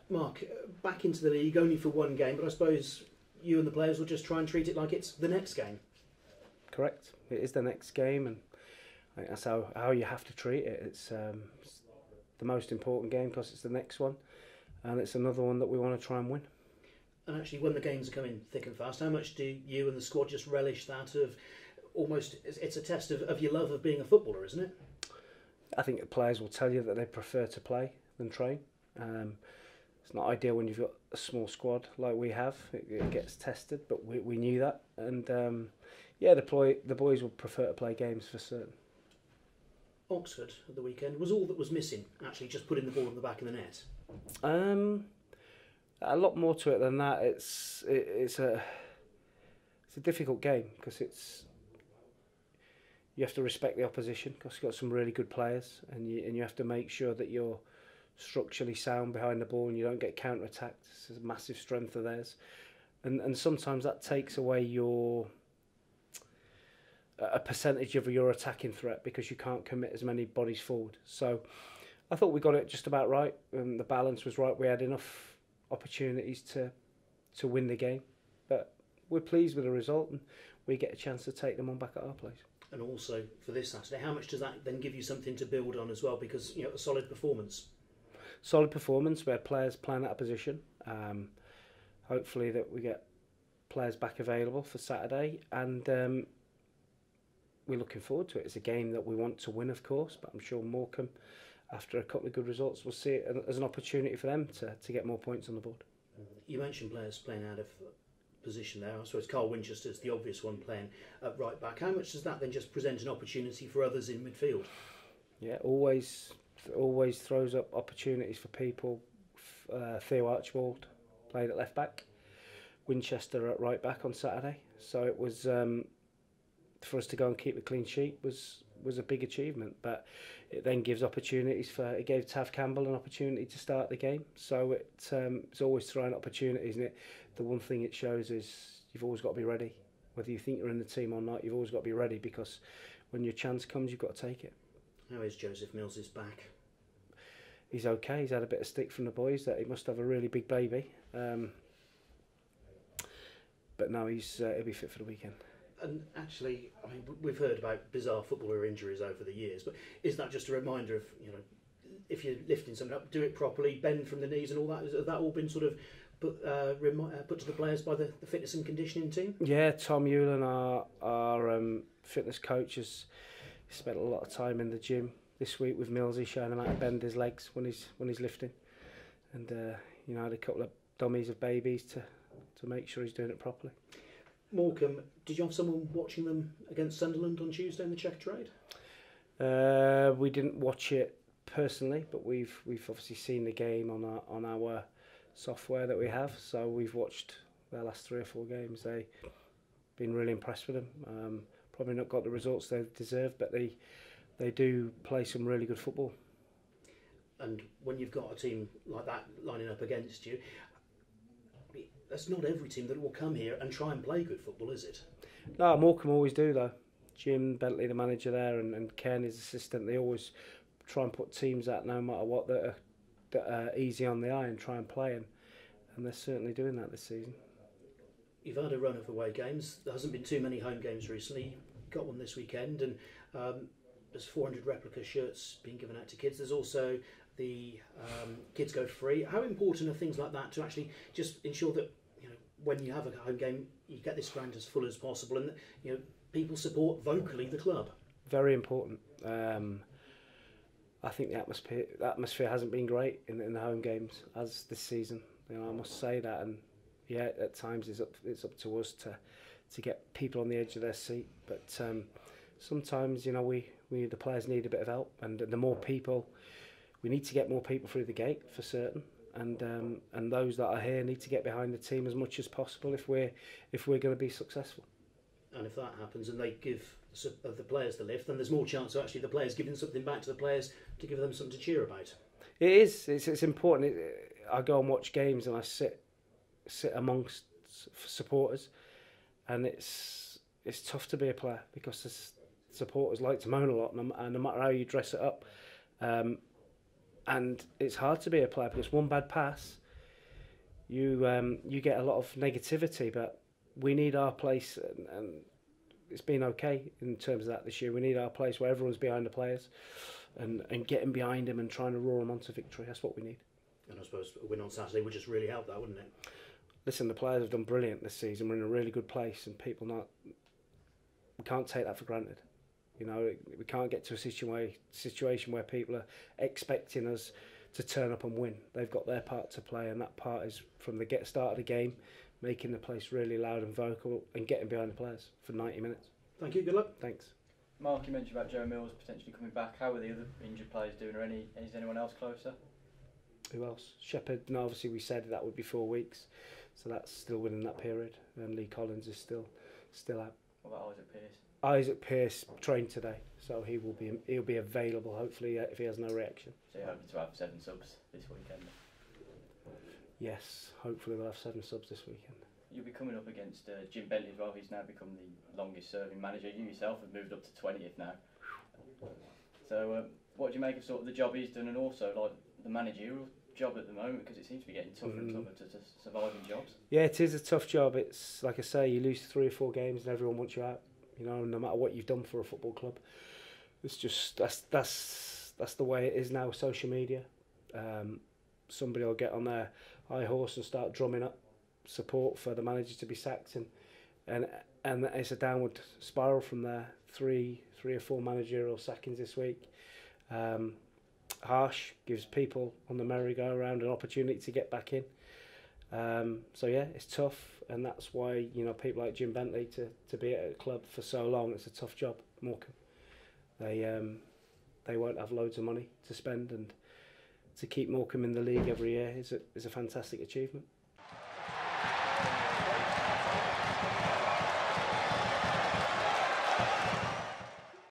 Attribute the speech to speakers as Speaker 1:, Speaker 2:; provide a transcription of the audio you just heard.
Speaker 1: Mark, back into the league only for one game, but I suppose you and the players will just try and treat it like it's the next game.
Speaker 2: Correct. It is the next game, and I think that's how you have to treat it. It's the most important game because it's the next one, and it's another one that we want to try and win.
Speaker 1: And actually, when the games are coming thick and fast, how much do you and the squad just relish that of almost, it's a test of your love of being a footballer, isn't it?
Speaker 2: I think the players will tell you that they prefer to play than train. It's not ideal when you've got a small squad like we have. It gets tested, but we knew that. And yeah, the boys would prefer to play games for certain.
Speaker 1: Oxford at the weekend was all that was missing, actually, just putting the ball in the back of the net.
Speaker 2: A lot more to it than that. It's a difficult game because you have to respect the opposition because you've got some really good players, and you have to make sure that you're structurally sound behind the ball and you don't get counter-attacked. It's a massive strength of theirs, and sometimes that takes away a percentage of your attacking threat because you can't commit as many bodies forward. So I thought we got it just about right, and the balance was right. We had enough opportunities to win the game, but we're pleased with the result, and we get a chance to take them on back at our place.
Speaker 1: And also for this Saturday, how much does that then give you something to build on as well? Because a solid performance.
Speaker 2: Solid performance where players plan out a position. Hopefully that we get players back available for Saturday, and we're looking forward to it. It's a game that we want to win, of course, but I'm sure Morecambe, after a couple of good results, will see it as an opportunity for them to get more points on the board.
Speaker 1: You mentioned players playing out of position there. I suppose Carl Winchester's the obvious one playing at right back. How much does that then just present an opportunity for others in midfield?
Speaker 2: Yeah, always throws up opportunities for people. Theo Archibald played at left back, Winchester at right back on Saturday. So it was for us to go and keep a clean sheet was a big achievement. But it then gives opportunities it gave Tav Campbell an opportunity to start the game. So it's always throwing opportunities, and the one thing it shows is you've always got to be ready. Whether you think you're in the team or not, you've always got to be ready, because when your chance comes, you've got to take it.
Speaker 1: How is Joseph Mills' back?
Speaker 2: He's okay. He's had a bit of stick from the boys that he must have a really big baby. But no, he'll be fit for the weekend.
Speaker 1: And actually, I mean, we've heard about bizarre footballer injuries over the years, but is that just a reminder of, if you're lifting something up, do it properly, bend from the knees and all that? Has that all been sort of put to the players by the fitness and conditioning team? Yeah,
Speaker 2: Tom Hewlin, our fitness coach, has spent a lot of time in the gym this week with Millsy, showing him how to bend his legs when he's lifting, and had a couple of dummies of babies to make sure he's doing it properly.
Speaker 1: Morecambe, did you have someone watching them against Sunderland on Tuesday in the check trade?
Speaker 2: We didn't watch it personally, but we've obviously seen the game on our software that we have. So we've watched their last 3 or 4 games. They've been really impressed with them. Probably not got the results they deserve, but they do play some really good football.
Speaker 1: And when you've got a team like that lining up against you, that's not every team that will come here and try and play good football, is it?
Speaker 2: No, Morecambe always do though. Jim Bentley, the manager there, and Ken, his assistant, they always try and put teams out no matter what that are easy on the eye and try and play them. And they're certainly doing that this season.
Speaker 1: You've had a run of away games. There hasn't been too many home games recently. You got one this weekend, and there's 400 replica shirts being given out to kids. There's also the Kids Go Free. How important are things like that to actually just ensure that when you have a home game, you get this ground as full as possible, and people support vocally the club? Very important.
Speaker 2: I think the atmosphere hasn't been great in the home games as this season. I must say that, and yeah, at times it's up to us to get people on the edge of their seat. But sometimes the players need a bit of help, and the more people, we need to get more people through the gate for certain. And those that are here need to get behind the team as much as possible if we're going to be successful.
Speaker 1: And if that happens and they give the players the lift, then there's more chance of actually the players giving something back to the players to give them something to cheer about.
Speaker 2: It is. It's important. I go and watch games and I sit amongst supporters, and it's tough to be a player because the supporters like to moan a lot, and no matter how you dress it up. And it's hard to be a player because one bad pass you get a lot of negativity, but we need our place, and it's been okay in terms of that this year. We need our place where everyone's behind the players and getting behind them and trying to roar them onto victory. That's what we need.
Speaker 1: And I suppose a win on Saturday would just really help that, wouldn't it?
Speaker 2: Listen, the players have done brilliant this season. We're in a really good place, and we can't take that for granted. You know, we can't get to a situation where people are expecting us to turn up and win. They've got their part to play, and that part is from the start of the game, making the place really loud and vocal and getting behind the players for 90 minutes.
Speaker 1: Thank you, good luck.
Speaker 2: Thanks.
Speaker 3: Mark, you mentioned about Joe Mills potentially coming back. How are the other injured players doing? Is anyone else closer?
Speaker 2: Who else? Shepherd, no, obviously we said that would be 4 weeks, so that's still within that period. And Lee Collins is still out.
Speaker 3: What about Isaac Pearce?
Speaker 2: Isaac Pearce trained today, so he'll be available hopefully if he has no reaction.
Speaker 3: So you're hoping to have 7 subs this weekend?
Speaker 2: Yes, hopefully we'll have 7 subs this weekend.
Speaker 3: You'll be coming up against Jim Bentley as well. He's now become the longest serving manager. You yourself have moved up to 20th now. So what do you make of sort of the job he's done, and also like the managerial job at the moment, because it seems to be getting tougher and tougher to survive in jobs?
Speaker 2: Yeah, it is a tough job. It's like I say, you lose 3 or 4 games and everyone wants you out. You know, no matter what you've done for a football club, it's just that's the way it is now with social media. Somebody will get on their high horse and start drumming up support for the manager to be sacked, and it's a downward spiral from there. 3 or 4 managerial sackings this week. Harsh gives people on the merry-go-round an opportunity to get back in. So yeah, it's tough, and that's why, you know, people like Jim Bentley to be at a club for so long, it's a tough job. Morecambe, they won't have loads of money to spend, and to keep Morecambe in the league every year is a fantastic achievement.